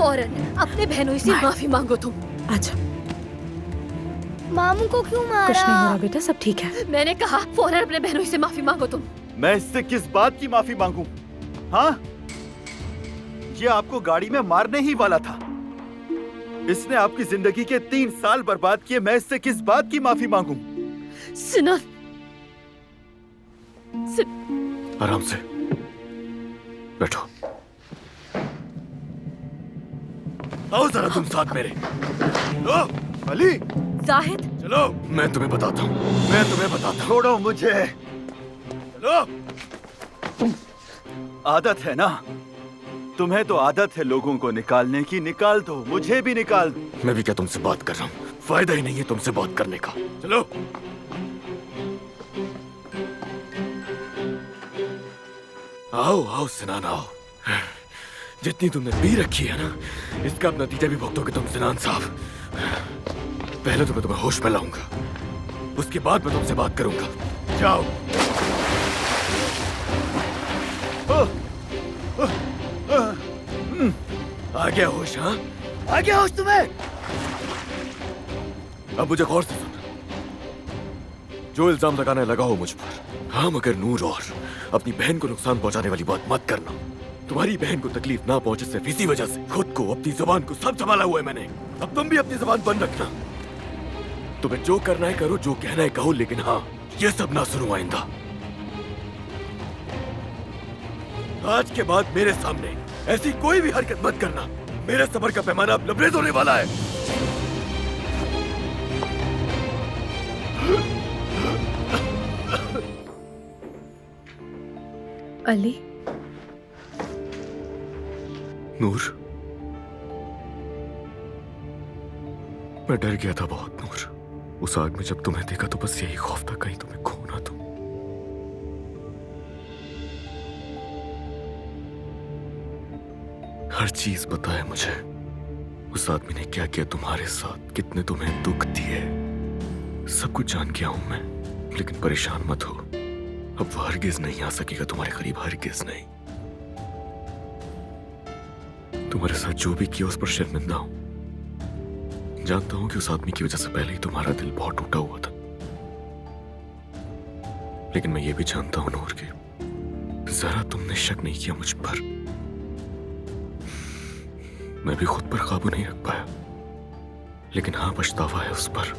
फौरन अपने बहनों से माफी मांगो तुम। अच्छा, मामू को क्यों मारा? कुछ नहीं हो रहा बेटा, सब ठीक है। मैंने कहा फौरन अपने बहनों से माफी मांगो तुम। मैं इससे किस बात की माफी मांगू? हाँ, ये आपको गाड़ी में मारने ही वाला था। इसने आपकी जिंदगी के 3 साल बर्बाद किए। मैं इससे किस बात की माफी मांगू? सिनान, आराम से बैठो। आओ जरा तुम साथ मेरे। लो अली, जाहिद, चलो, मैं तुम्हें बताता हूँ। छोड़ो मुझे। चलो। आदत है ना, तुम्हें तो आदत है लोगों को निकालने की। निकाल दो, मुझे भी निकाल दो। मैं भी क्या तुमसे बात कर रहा हूँ? फायदा ही नहीं है तुमसे बात करने का। चलो। आओ आओ सिनान, आओ। जितनी तुमने पी रखी है ना, इसका अब नतीजा भी भुगतोगे तुम सिनान साहब। पहले तो मैं तुम्हें होश में लाऊंगा, उसके बाद मैं तुमसे बात करूंगा। जाओ। आ गया होश? हाँ, आ गया होश तुम्हें? अब मुझे गौर से सुन। जो इल्जाम लगाने लगा हो मुझ पर, हाँ, मगर नूर और अपनी बहन को नुकसान पहुंचाने वाली बात मत करना। तुम्हारी बहन को तकलीफ ना पहुंचे सिर्फ इसी वजह से खुद को, अपनी जुबान को सब संभाला हुआ है मैंने। अब तुम भी अपनी जुबान बंद रखना। तुम्हें जो करना है करो, जो कहना है कहो, लेकिन हाँ, ये सब ना सुनो आइंदा। आज के बाद मेरे सामने ऐसी कोई भी हरकत मत करना। मेरे सब्र का पैमाना अब लबरेज होने वाला है। अली, नूर, मैं डर गया था बहुत नूर। उस आग में जब तुम्हें देखा तो बस यही खौफ था कहीं तुम्हें खो ना दूं। हर चीज पता है मुझे। उस आदमी ने क्या किया तुम्हारे साथ, कितने तुम्हें दुख दिए, सब कुछ जान गया हूं मैं। लेकिन परेशान मत हो, अब वो हरगिज नहीं आ सकेगा तुम्हारे करीब, हरगिज नहीं। तुम्हारे साथ जो भी किया उस पर शर्मिंदा हूं। जानता हूं कि उस आदमी की वजह से पहले ही तुम्हारा दिल बहुत टूटा हुआ था, लेकिन मैं ये भी जानता हूं नूर कि जरा तुमने शक नहीं किया मुझ पर। मैं भी खुद पर काबू नहीं रख पाया, लेकिन हाँ, पछतावा है उस पर।